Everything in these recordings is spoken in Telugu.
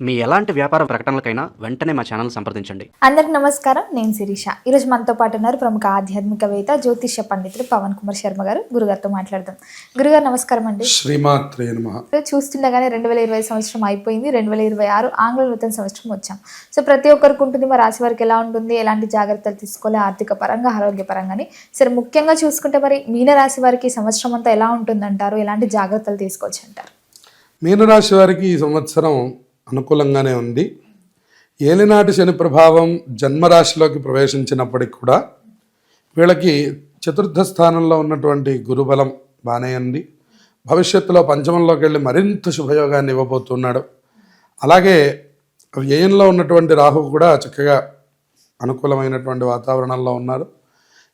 మీ ఎలాంటి వ్యాపార ప్రకటనలకైనా వెంటనే మా ఛానల్ సంప్రదించండి. అందరికి నమస్కారం, నేను శిరీష. ఈరోజు మనతో పాటు ఉన్నారు ప్రముఖ ఆధ్యాత్మికవేత్త జ్యోతిష్య పండితులు పవన్ కుమార్ శర్మ గారు. గురుగారితో మాట్లాడదాం. గురుగారు నమస్కారం అండి. శ్రీమాత్రే నమః. చూస్తుండగానే 2020 సంవత్సరం అయిపోయింది, 2026 ఆంగ్ల నూతన సంవత్సరం వచ్చాం. సో ప్రతి ఒక్కరికి ఉంటుంది, మరి రాశి వారికి ఎలా ఉంటుంది, ఎలాంటి జాగ్రత్తలు తీసుకోవాలి ఆర్థిక పరంగా, ఆరోగ్య పరంగాని. సరే, ముఖ్యంగా చూసుకుంటే మరి మీనరాశి వారికి సంవత్సరం అంతా ఎలా ఉంటుందంటారు, ఎలాంటి జాగ్రత్తలు తీసుకోవచ్చు అంటారు? మీనరాశి వారికి ఈ సంవత్సరం అనుకూలంగానే ఉంది. ఏలినాటి శని ప్రభావం జన్మరాశిలోకి ప్రవేశించినప్పటికి కూడా వీళ్ళకి చతుర్థ స్థానంలో ఉన్నటువంటి గురుబలం బాగానే ఉంది. భవిష్యత్తులో పంచమంలోకి వెళ్ళి మరింత శుభయోగాన్ని ఇవ్వబోతున్నాడు. అలాగే వ్యయంలో ఉన్నటువంటి రాహువు కూడా చక్కగా అనుకూలమైనటువంటి వాతావరణంలో ఉన్నారు.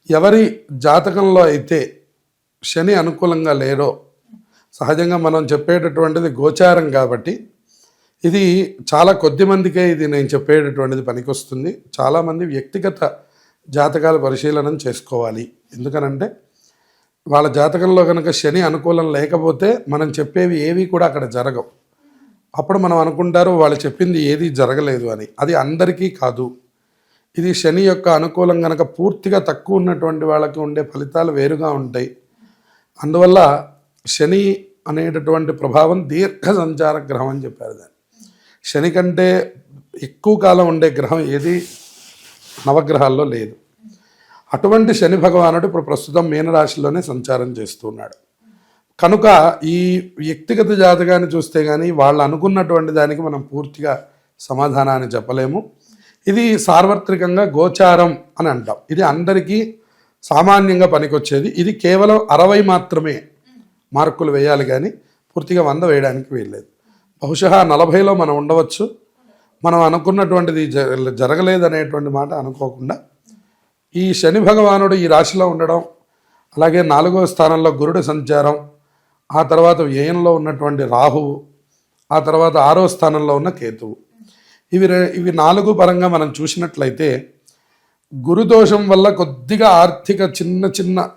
ఎవరి జాతకంలో అయితే శని అనుకూలంగా లేరో, సహజంగా మనం చెప్పేటటువంటిది గోచారం కాబట్టి ఇది చాలా కొద్ది మందికే ఇది నేను చెప్పేటటువంటిది పనికొస్తుంది. చాలామంది వ్యక్తిగత జాతకాల పరిశీలన చేసుకోవాలి. ఎందుకనంటే వాళ్ళ జాతకంలో కనుక శని అనుకూలం లేకపోతే మనం చెప్పేవి ఏవి కూడా అక్కడ జరగవు. అప్పుడు మనం అనుకుంటారు వాళ్ళు చెప్పింది ఏది జరగలేదు అని. అది అందరికీ కాదు. ఇది శని యొక్క అనుకూలం కనుక పూర్తిగా తక్కువ ఉన్నటువంటి వాళ్ళకి ఉండే ఫలితాలు వేరుగా ఉంటాయి. అందువల్ల శని అనేటటువంటి ప్రభావం దీర్ఘ సంచార గ్రహం అని చెప్పారు. దాన్ని శని కంటే ఎక్కువ కాలం ఉండే గ్రహం ఏది నవగ్రహాల్లో లేదు. అటువంటి శని భగవానుడు ఇప్పుడు ప్రస్తుతం మీనరాశిలోనే సంచారం చేస్తున్నాడు. కనుక ఈ వ్యక్తిగత జాతకాన్ని చూస్తే కానీ వాళ్ళు అనుకున్నటువంటి దానికి మనం పూర్తిగా సమాధానాన్ని చెప్పలేము. ఇది సార్వత్రికంగా గోచారం అని అంటాం. ఇది అందరికీ సామాన్యంగా పనికొచ్చేది. ఇది కేవలం 60 మాత్రమే మార్కులు వేయాలి, కానీ పూర్తిగా 100 వేయడానికి వీల్లేదు. బహుశా 40లో మనం ఉండవచ్చు. మనం అనుకున్నటువంటిది జరగలేదనేటువంటి మాట అనుకోకుండా ఈ శని భగవానుడు ఈ రాశిలో ఉండడం, అలాగే 4వ స్థానంలో గురుడు సంచారం, ఆ తర్వాత వ్యయంలో ఉన్నటువంటి రాహువు, ఆ తర్వాత 6వ స్థానంలో ఉన్న కేతువు, ఇవి 4 పరంగా మనం చూసినట్లయితే గురుదోషం వల్ల కొద్దిగా ఆర్థిక చిన్న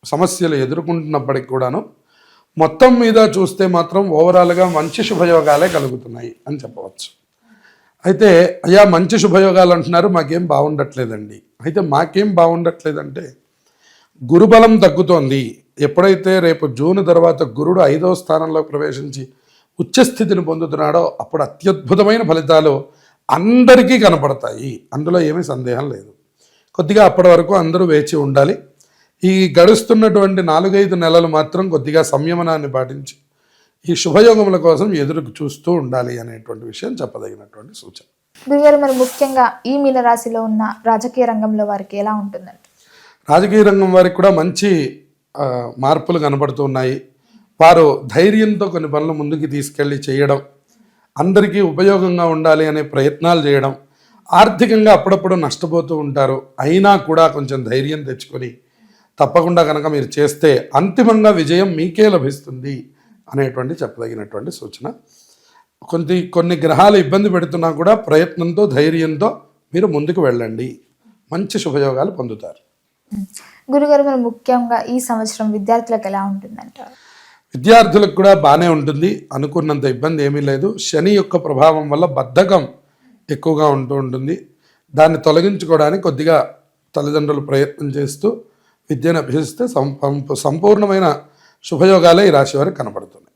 సమస్యలు ఎదుర్కొంటున్నప్పటికి కూడాను మొత్తం మీద చూస్తే మాత్రం ఓవరాల్గా మంచి శుభయోగాలే కలుగుతున్నాయి అని చెప్పవచ్చు. అయితే అయ్యా మంచి శుభయోగాలు అంటున్నారు, మాకేం బాగుండట్లేదండి. అయితే మాకేం బాగుండట్లేదంటే గురుబలం తగ్గుతోంది. ఎప్పుడైతే రేపు జూన్ తర్వాత గురుడు 5వ స్థానంలో ప్రవేశించి ఉచ్చస్థితిని పొందుతున్నాడో అప్పుడు అత్యద్భుతమైన ఫలితాలు అందరికీ కనపడతాయి. అందులో ఏమీ సందేహం లేదు. కొద్దిగా అప్పటి వరకు అందరూ వేచి ఉండాలి. ఈ గడుస్తున్నటువంటి 4-5 నెలలు మాత్రం కొద్దిగా సంయమనాన్ని పాటించి ఈ శుభయోగముల కోసం ఎదురు చూస్తూ ఉండాలి అనేటువంటి విషయం చెప్పదగినటువంటి సూచన. గురుగారు, మరి ముఖ్యంగా ఈ మీనరాశిలో ఉన్న రాజకీయ రంగంలో వారికి ఎలా ఉంటుందండి? రాజకీయ రంగం వారికి కూడా మంచి మార్పులు కనబడుతున్నాయి. వారు ధైర్యంతో కొన్ని పనులు ముందుకు తీసుకెళ్ళి చేయడం, అందరికీ ఉపయోగంగా ఉండాలి అనే ప్రయత్నాలు చేయడం, ఆర్థికంగా అప్పుడప్పుడు నష్టపోతూ ఉంటారు. అయినా కూడా కొంచెం ధైర్యం తెచ్చుకొని తప్పకుండా కనుక మీరు చేస్తే అంతిమంగా విజయం మీకే లభిస్తుంది అనేటువంటి చెప్పదగినటువంటి సూచన. కొన్ని గ్రహాలు ఇబ్బంది పెడుతున్నా కూడా ప్రయత్నంతో ధైర్యంతో మీరు ముందుకు వెళ్ళండి, మంచి శుభయోగాలు పొందుతారు. గురుగారు, మరి ముఖ్యంగా ఈ సంవత్సరం విద్యార్థులకు ఎలా ఉంటుందంటారు? విద్యార్థులకు కూడా బాగానే ఉంటుంది. అనుకున్నంత ఇబ్బంది ఏమీ లేదు. శని యొక్క ప్రభావం వల్ల బద్ధకం ఎక్కువగా ఉంటూ ఉంటుంది. దాన్ని తొలగించుకోవడానికి కొద్దిగా తల్లిదండ్రులు ప్రయత్నం చేస్తూ విద్యను అభ్యసిస్తే సంపూర్ణమైన శుభయోగాలే ఈ రాశి వారికి కనపడుతున్నాయి.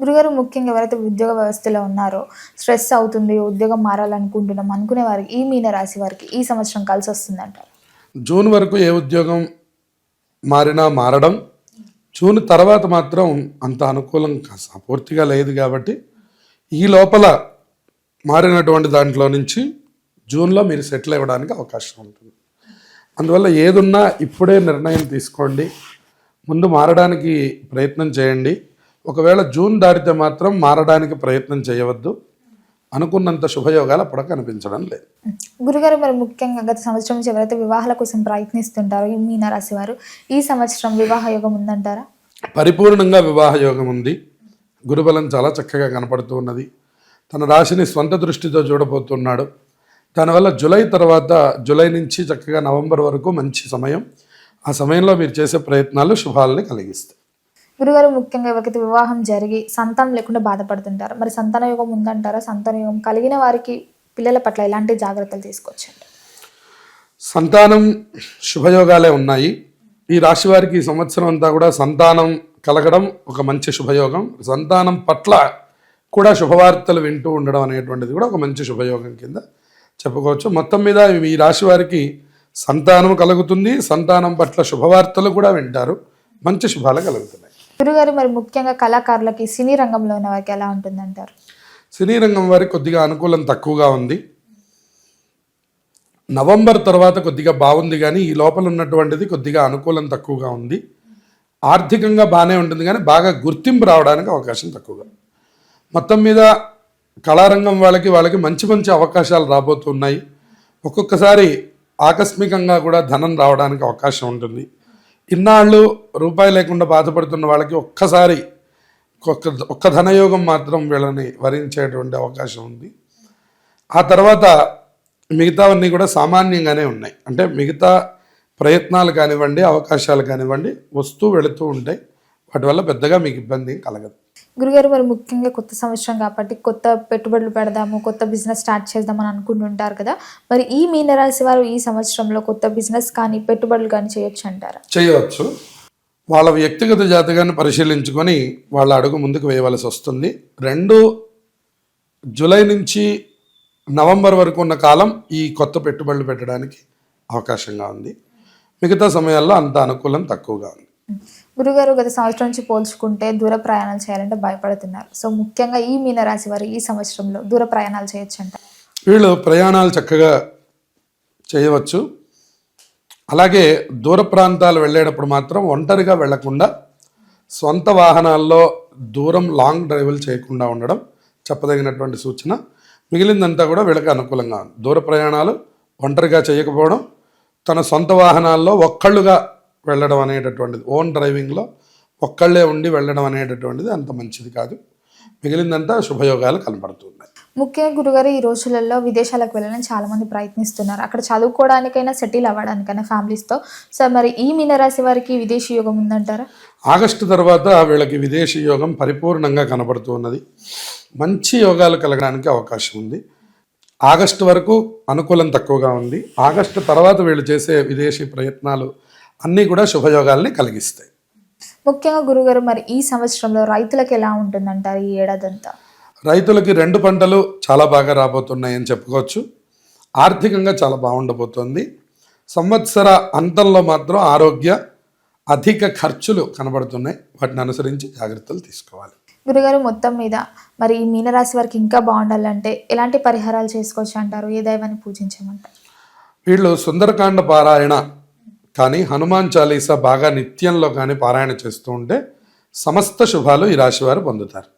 గురుగారు, ముఖ్యంగా ఎవరైతే ఉద్యోగ వ్యవస్థలో ఉన్నారో, స్ట్రెస్ అవుతుంది, ఉద్యోగం మారాలనుకుంటున్నాం అనుకునే వారికి, ఈ మీన రాశి వారికి ఈ సంవత్సరం కలిసి వస్తుంది అంటారు? జూన్ వరకు ఏ ఉద్యోగం మారడం, జూన్ తర్వాత మాత్రం అంత అనుకూలం పూర్తిగా లేదు. కాబట్టి ఈ లోపల మారినటువంటి దాంట్లో నుంచి జూన్లో మీరు సెటిల్ అవ్వడానికి అవకాశం ఉంటుంది. అందువల్ల ఏదున్నా ఇప్పుడే నిర్ణయం తీసుకోండి, ముందు మారడానికి ప్రయత్నం చేయండి. ఒకవేళ జూన్ దాటితే మాత్రం మారడానికి ప్రయత్నం చేయవద్దు. అనుకున్నంత శుభయోగాలు అప్పుడు కనిపించడం లేదు. గురుగారు, మరి ముఖ్యంగా గత సంవత్సరం నుంచి ఎవరైతే వివాహాల కోసం ప్రయత్నిస్తుంటారో ఈ మీనరాశి వారు, ఈ సంవత్సరం వివాహ యోగం ఉందంటారా? పరిపూర్ణంగా వివాహ యోగం ఉంది. గురుబలం చాలా చక్కగా కనపడుతూ ఉన్నది. తన రాశిని స్వంత దృష్టితో చూడబోతున్నాడు. దానివల్ల జూలై నుంచి చక్కగా నవంబర్ వరకు మంచి సమయం. ఆ సమయంలో మీరు చేసే ప్రయత్నాలు శుభాలని కలిగిస్తాయి. గురుగారు ముఖ్యంగా ఎవరికైతే వివాహం జరిగి సంతానం లేకుండా బాధపడుతుంటారు, మరి సంతాన యోగం ఉందంటారా? సంతాన యోగం కలిగిన వారికి పిల్లల పట్ల ఎలాంటి జాగ్రత్తలు తీసుకోవచ్చండి? సంతానం శుభయోగాలే ఉన్నాయి. ఈ రాశి వారికి ఈ సంవత్సరం అంతా కూడా సంతానం కలగడం ఒక మంచి శుభయోగం. సంతానం పట్ల కూడా శుభవార్తలు వింటూ ఉండడం అనేటువంటిది కూడా ఒక మంచి శుభయోగం కింద చెప్పుకోవచ్చు. మొత్తం మీద ఈ రాశి వారికి సంతానం కలుగుతుంది, సంతానం పట్ల శుభవార్తలు కూడా వింటారు, మంచి శుభాలు కలుగుతున్నాయి. గురుగారు మరి ముఖ్యంగా కళాకారులకి సినీ రంగంలో ఉన్న వారికి ఎలా ఉంటుందంటారు? సినీ రంగం వారికి కొద్దిగా అనుకూలం తక్కువగా ఉంది. నవంబర్ తర్వాత కొద్దిగా బాగుంది, కానీ ఈ లోపల ఉన్నటువంటిది కొద్దిగా అనుకూలం తక్కువగా ఉంది. ఆర్థికంగా బాగానే ఉంటుంది, కానీ బాగా గుర్తింపు రావడానికి అవకాశం తక్కువగా. మొత్తం మీద కళారంగం వాళ్ళకి మంచి మంచి అవకాశాలు రాబోతున్నాయి. ఒక్కొక్కసారి ఆకస్మికంగా కూడా ధనం రావడానికి అవకాశం ఉంటుంది. ఇన్నాళ్ళు రూపాయి లేకుండా బాధపడుతున్న వాళ్ళకి ఒక్కసారి ఒక్క ధనయోగం మాత్రం వీళ్ళని వరించేటువంటి అవకాశం ఉంది. ఆ తర్వాత మిగతావన్నీ కూడా సామాన్యంగానే ఉన్నాయి. అంటే మిగతా ప్రయత్నాలు కానివ్వండి, అవకాశాలు కానివ్వండి వస్తూ వెళుతూ ఉంటాయి. వాటి వల్ల పెద్దగా మీకు ఇబ్బంది కలగదు. గురుగారు మరి ముఖ్యంగా కొత్త సంవత్సరం కాబట్టి కొత్త పెట్టుబడులు పెడదాము, కొత్త బిజినెస్ స్టార్ట్ చేద్దామని అనుకుంటుంటారు కదా, మరి ఈ మీనరాశి వారు ఈ సంవత్సరంలో కొత్త బిజినెస్ కానీ పెట్టుబడులు కానీ చేయొచ్చు అంటారా? చేయవచ్చు. వాళ్ళ వ్యక్తిగత జాతకాన్ని పరిశీలించుకొని వాళ్ళ అడుగు ముందుకు వేయవలసి వస్తుంది. 2 జూలై నుంచి నవంబర్ వరకు ఉన్న కాలం ఈ కొత్త పెట్టుబడులు పెట్టడానికి అవకాశంగా ఉంది. మిగతా సమయాల్లో అంత అనుకూలం తక్కువగా ఉంది. గురుగారు గత సంవత్సరం నుంచి పోల్చుకుంటే దూర ప్రయాణాలు చేయాలంటే భయపడుతున్నారు. సో ముఖ్యంగా ఈ మీనరాశి వారు ఈ సంవత్సరంలో దూర ప్రయాణాలు చేయొచ్చు అంట? వీళ్ళు ప్రయాణాలు చక్కగా చేయవచ్చు. అలాగే దూర ప్రాంతాలు వెళ్ళేటప్పుడు మాత్రం ఒంటరిగా వెళ్లకుండా సొంత వాహనాల్లో దూరం లాంగ్ డ్రైవ్లు చేయకుండా ఉండడం చెప్పదగినటువంటి సూచన. మిగిలిందంతా కూడా వీళ్ళకి అనుకూలంగా ఉంది. దూర ప్రయాణాలు ఒంటరిగా చేయకపోవడం, తన సొంత వాహనాల్లో ఒక్కళ్ళుగా వెళ్ళడం అనేటటువంటిది, ఓన్ డ్రైవింగ్లో ఒక్కళ్ళే ఉండి వెళ్ళడం అనేటటువంటిది అంత మంచిది కాదు. మిగిలిందంతా శుభయోగాలు కనపడుతున్నాయి. ముఖ్యంగా గురుగారు ఈ రోజులలో విదేశాలకు వెళ్ళాలని చాలా మంది ప్రయత్నిస్తున్నారు, అక్కడ చదువుకోవడానికైనా సెటిల్ అవ్వడానికైనా ఫ్యామిలీస్తో. సో మరి ఈ మీనరాశి వారికి విదేశీ యోగం ఉందంటారా? ఆగస్టు తర్వాత వీళ్ళకి విదేశీ యోగం పరిపూర్ణంగా కనబడుతూ ఉన్నది. మంచి యోగాలు కలగడానికి అవకాశం ఉంది. ఆగస్టు వరకు అనుకూలం తక్కువగా ఉంది. ఆగస్టు తర్వాత వీళ్ళు చేసే విదేశీ ప్రయత్నాలు అన్నీ కూడా శుభయోగాల్ని కలిగిస్తాయి. ముఖ్యంగా గురుగారు మరి ఈ సంవత్సరంలో రైతులకు ఎలా ఉంటుందంటారు ఈ ఏడాదంతా? రైతులకి 2 పంటలు చాలా బాగా రాబోతున్నాయని చెప్పుకోవచ్చు. ఆర్థికంగా చాలా బాగుండబోతోంది. సంవత్సర అంతంలో మాత్రం ఆరోగ్య అధిక ఖర్చులు కనబడుతున్నాయి. వాటిని అనుసరించి జాగ్రత్తలు తీసుకోవాలి. గురుగారు మొత్తం మీద మరి ఈ మీనరాశి వారికి ఇంకా బాగుండాలంటే ఎలాంటి పరిహారాలు చేసుకోవచ్చు అంటారు? ఏ దైవాన్ని పూజించమంటారు? వీళ్ళు సుందరకాండ పారాయణ కానీ, హనుమాన్ చాలీసా బాగా నిత్యంలో కానీ పారాయణ చేస్తూ ఉంటే సమస్త శుభాలు ఈ రాశి వారు పొందుతారు.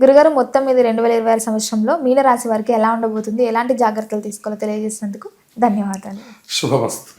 గురుగారు మొత్తం మీద 2026 సంవత్సరంలో మీనరాశి వారికి ఎలా ఉండబోతుంది, ఎలాంటి జాగ్రత్తలు తీసుకోవాలో తెలియజేసినందుకు ధన్యవాదాలు. శుభమస్తు.